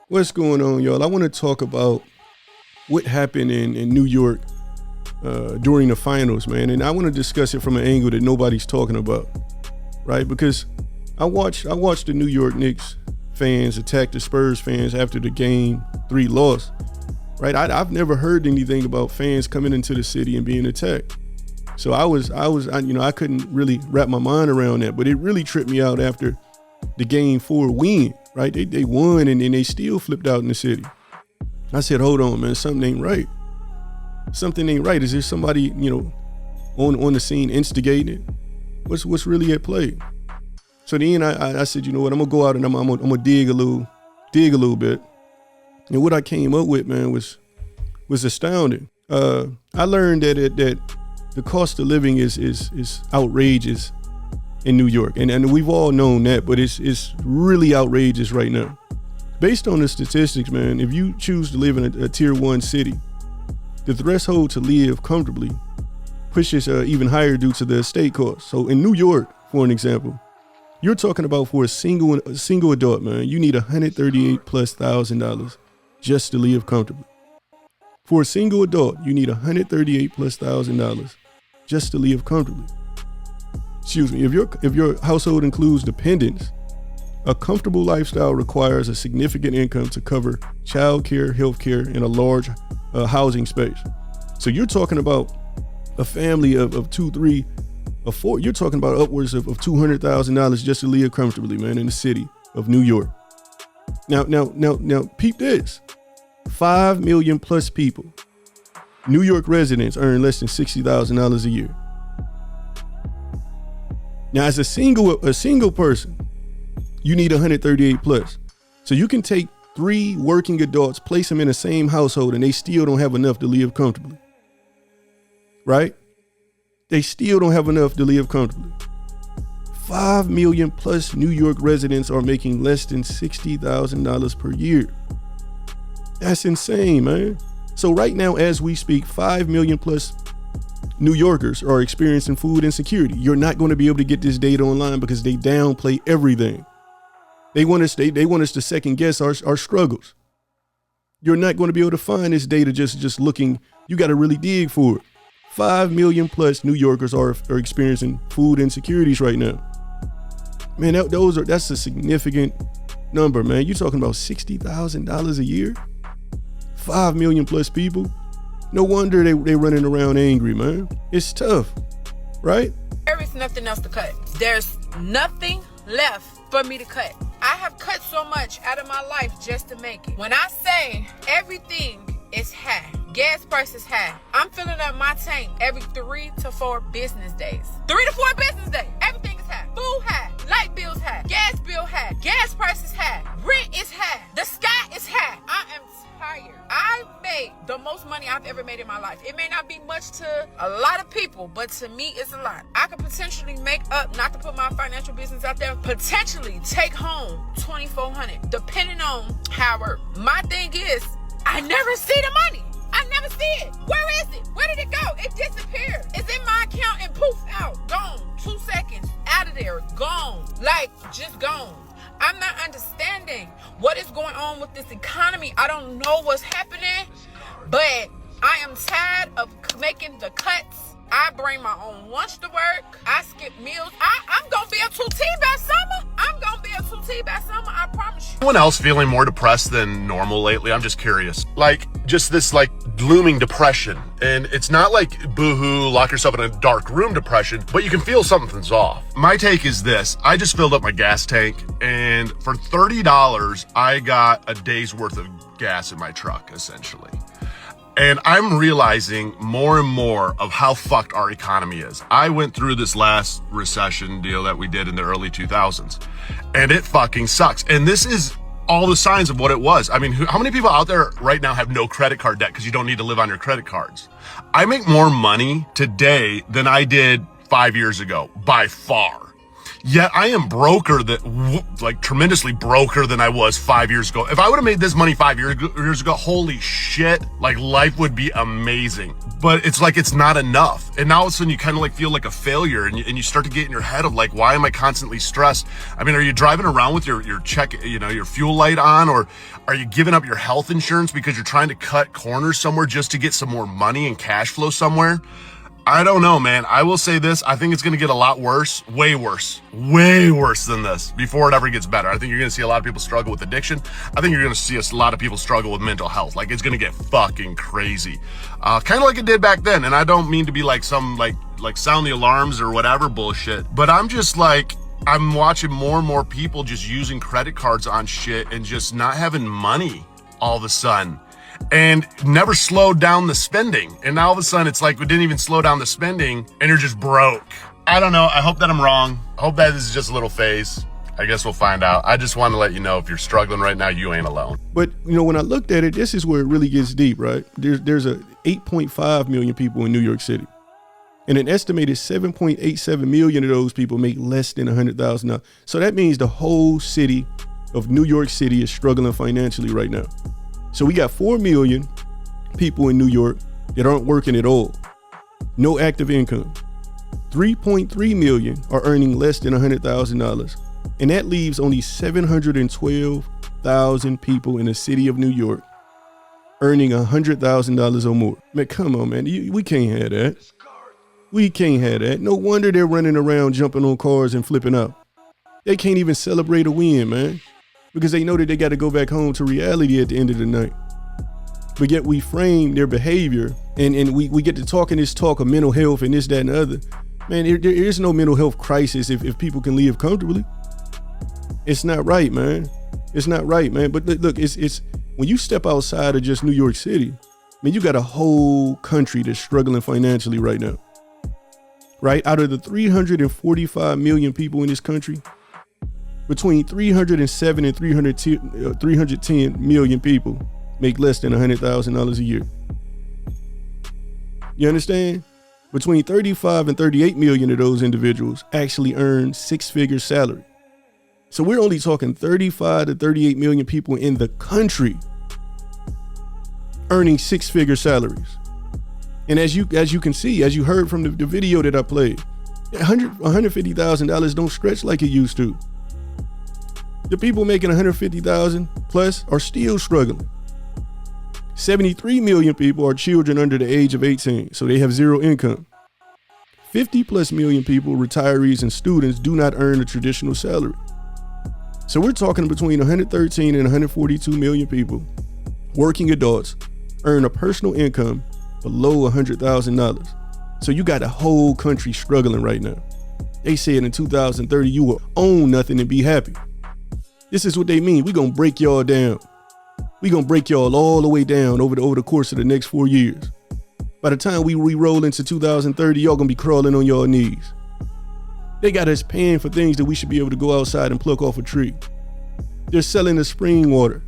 What's going on, y'all? I want to talk about what happened in New York during the finals, man. And I want to discuss it from an angle that nobody's talking about, right? Because I watched the New York Knicks fans attack the Spurs fans after the Game 3 loss, right? I've never heard anything about fans coming into the city and being attacked. So I couldn't really wrap my mind around that, but it really tripped me out after the Game 4 win, right? They won and they still flipped out in the city. I said, hold on, man, something ain't right. Something ain't right. Is there somebody, on the scene instigating it? What's really at play? So then I said, you know what, I'm gonna go out and I'm gonna dig a little bit. And what I came up with, man, was astounding. I learned that the cost of living is outrageous in New York, and we've all known that, but it's really outrageous right now. Based on the statistics, man, if you choose to live in a tier 1 city, the threshold to live comfortably pushes even higher due to the estate costs. So in New York, for an example, you're talking about for a single adult, man, you need $138,000+ just to live comfortably. For a single adult, you need $138,000+ just to live comfortably. Excuse me, if your household includes dependents, a comfortable lifestyle requires a significant income to cover childcare, healthcare, and a large housing space. So you're talking about a family of 2, 3, or 4. You're talking about upwards of $200,000 just to live comfortably, man, in the city of New York. Now, peep this: 5 million plus people, New York residents, earn less than $60,000 a year. Now, as a single person, you need 138 plus. So you can take 3 working adults, place them in the same household, and they still don't have enough to live comfortably. Right? They still don't have enough to live comfortably. 5 million plus New York residents are making less than $60,000 per year. That's insane, man. So right now, as we speak, 5 million plus New Yorkers are experiencing food insecurity. You're not going to be able to get this data online because they downplay everything. They want us to second guess our struggles. You're not going to be able to find this data just looking. You got to really dig for it. 5 million plus New Yorkers are experiencing food insecurities right now. Man, that's a significant number, man. You're talking about $60,000 a year. 5 million plus people. No wonder they running around angry, man. It's tough, right? There is nothing else to cut. There's nothing left for me to cut. I have cut so much out of my life just to make it. When I say everything is high, gas prices high, I'm filling up my tank every 3 to 4 business days. 3 to 4 business days. Everything is high. Food high. Light bills high. Gas bill high. Gas prices high. Rent is high. The sky is high. I am tired. I made the most money I've ever made in my life. It may not be much to a lot of people, but to me, it's a lot. I could potentially make up, not to put my financial business out there, potentially take home $2,400, depending on how I work. My thing is, I never see the money. I never see it. Where is it? Where did it go? It disappeared. It's in my account and poof, out, gone. 2 seconds, out of there, gone. Like, just gone. I'm not understanding what is going on with this economy. I don't know what's happening, but I am tired of making the cuts. I bring my own lunch to work. I skip meals. I'm going to be a 2T by summer. I'm going to be a 2T by summer. I promise you. Anyone else feeling more depressed than normal lately? I'm just curious. Just this looming depression. And it's not like boohoo, lock yourself in a dark room depression, but you can feel something's off. My take is this. I just filled up my gas tank, and for $30, I got a day's worth of gas in my truck, essentially. And I'm realizing more and more of how fucked our economy is. I went through this last recession deal that we did in the early 2000s, and it fucking sucks. And this is all the signs of what it was. I mean, how many people out there right now have no credit card debt because you don't need to live on your credit cards? I make more money today than I did 5 years ago, by far. Yet I am broker like tremendously broker than I was 5 years ago. If I would have made this money 5 years ago, holy shit, like life would be amazing. But it's like, it's not enough. And now all of a sudden you kind of like feel like a failure, and you start to get in your head of like, why am I constantly stressed? I mean, are you driving around with your check, your fuel light on, or are you giving up your health insurance because you're trying to cut corners somewhere just to get some more money and cash flow somewhere? I don't know, man. I will say this. I think it's going to get a lot worse, way worse than this before it ever gets better. I think you're going to see a lot of people struggle with addiction. I think you're going to see a lot of people struggle with mental health. Like, it's going to get fucking crazy. Kind of like it did back then. And I don't mean to be like some like sound the alarms or whatever bullshit, but I'm just like, I'm watching more and more people just using credit cards on shit and just not having money all of a sudden. And never slowed down the spending. And now all of a sudden it's like we didn't even slow down the spending and you're just broke. I don't know. I hope that I'm wrong. I hope that this is just a little phase. I guess we'll find out. I just want to let you know, if you're struggling right now, you ain't alone. But, when I looked at it, this is where it really gets deep, right? There's a 8.5 million people in New York City. And an estimated 7.87 million of those people make less than $100,000. So that means the whole city of New York City is struggling financially right now. So we got 4 million people in New York that aren't working at all. No active income. 3.3 million are earning less than $100,000. And that leaves only 712,000 people in the city of New York earning $100,000 or more. Man, come on, man. We can't have that. We can't have that. No wonder they're running around jumping on cars and flipping out. They can't even celebrate a win, man, because they know that they got to go back home to reality at the end of the night. But yet we frame their behavior and we get to talking this talk of mental health and this, that, and the other. Man, there is no mental health crisis if people can live comfortably. It's not right, man. It's not right, man. But look, it's when you step outside of just New York City, man, you got a whole country that's struggling financially right now. Right? Out of the 345 million people in this country, between 307 and 310 million people make less than $100,000 a year. You understand? Between 35 and 38 million of those individuals actually earn six-figure salary. So we're only talking 35 to 38 million people in the country earning six-figure salaries. And as you can see, as you heard from the video that I played, $150,000 don't stretch like it used to. The people making $150,000 plus are still struggling. 73 million people are children under the age of 18, so they have zero income. 50 plus million people, retirees and students, do not earn a traditional salary. So we're talking between 113 and 142 million people, working adults, earn a personal income below $100,000. So you got a whole country struggling right now. They said in 2030 you will own nothing and be happy. This is what they mean. We're going to break y'all down. We're going to break y'all all the way down over the course of the next 4 years. By the time we re-roll into 2030, y'all going to be crawling on your knees. They got us paying for things that we should be able to go outside and pluck off a tree. They're selling us spring water.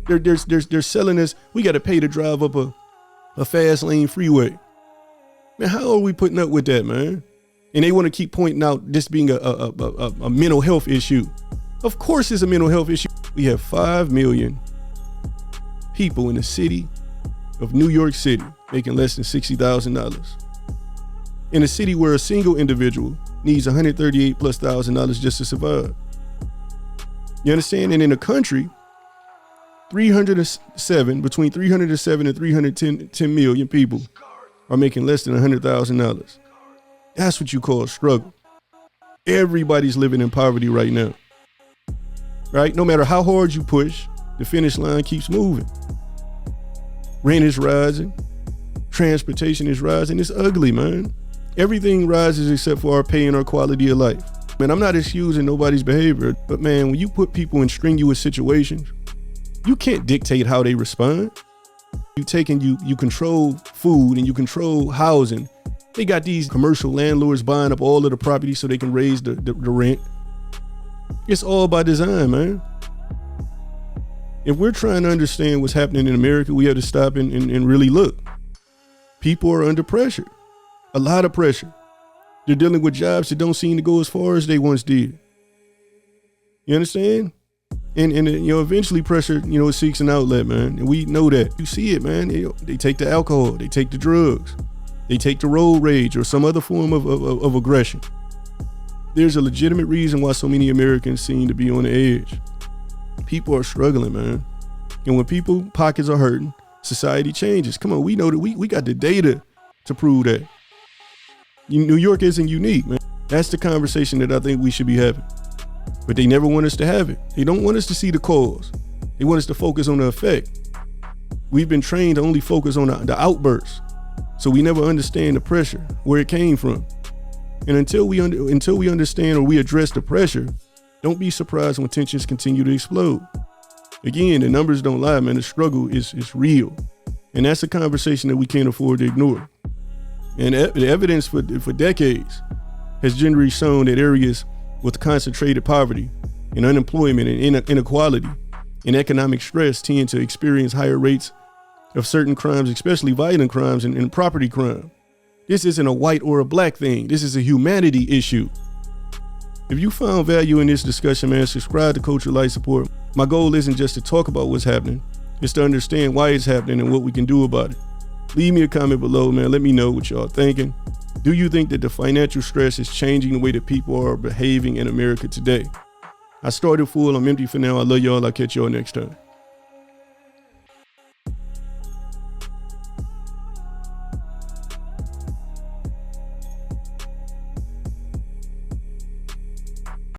They're selling us, we got to pay to drive up a fast lane freeway. Man, how are we putting up with that, man? And they want to keep pointing out this being a mental health issue. Of course it's a mental health issue. We have 5 million people in the city of New York City making less than $60,000. In a city where a single individual needs $138,000+ just to survive. You understand? And in a country, between 307 and 310 million people are making less than $100,000. That's what you call a struggle. Everybody's living in poverty right now. Right? No matter how hard you push, the finish line keeps moving. Rent is rising. Transportation is rising. It's ugly, man. Everything rises except for our pay and our quality of life. Man, I'm not excusing nobody's behavior, but man, when you put people in strenuous situations, you can't dictate how they respond. You control food and you control housing. They got these commercial landlords buying up all of the property so they can raise the rent. It's all by design, man. If we're trying to understand what's happening in America, we have to stop and really look. People are under pressure, a lot of pressure. They're dealing with jobs that don't seem to go as far as they once did. You understand? And eventually pressure, seeks an outlet, man. And we know that. You see it, man. They take the alcohol, they take the drugs, they take the road rage or some other form of aggression. There's a legitimate reason why so many Americans seem to be on the edge. People are struggling, man. And when people pockets are hurting, society changes. Come on, we know that we got the data to prove that. New York isn't unique, man. That's the conversation that I think we should be having. But they never want us to have it. They don't want us to see the cause. They want us to focus on the effect. We've been trained to only focus on the outbursts. So we never understand the pressure, where it came from. And until we understand or we address the pressure, don't be surprised when tensions continue to explode. Again, the numbers don't lie, man. The struggle is real. And that's a conversation that we can't afford to ignore. And the evidence for decades has generally shown that areas with concentrated poverty and unemployment and inequality and economic stress tend to experience higher rates of certain crimes, especially violent crimes and property crime. This isn't a white or a black thing. This is a humanity issue. If you found value in this discussion, man, subscribe to Culture Life Support. My goal isn't just to talk about what's happening. It's to understand why it's happening and what we can do about it. Leave me a comment below, man. Let me know what y'all thinking. Do you think that the financial stress is changing the way that people are behaving in America today? I started full. I'm empty for now. I love y'all. I'll catch y'all next time.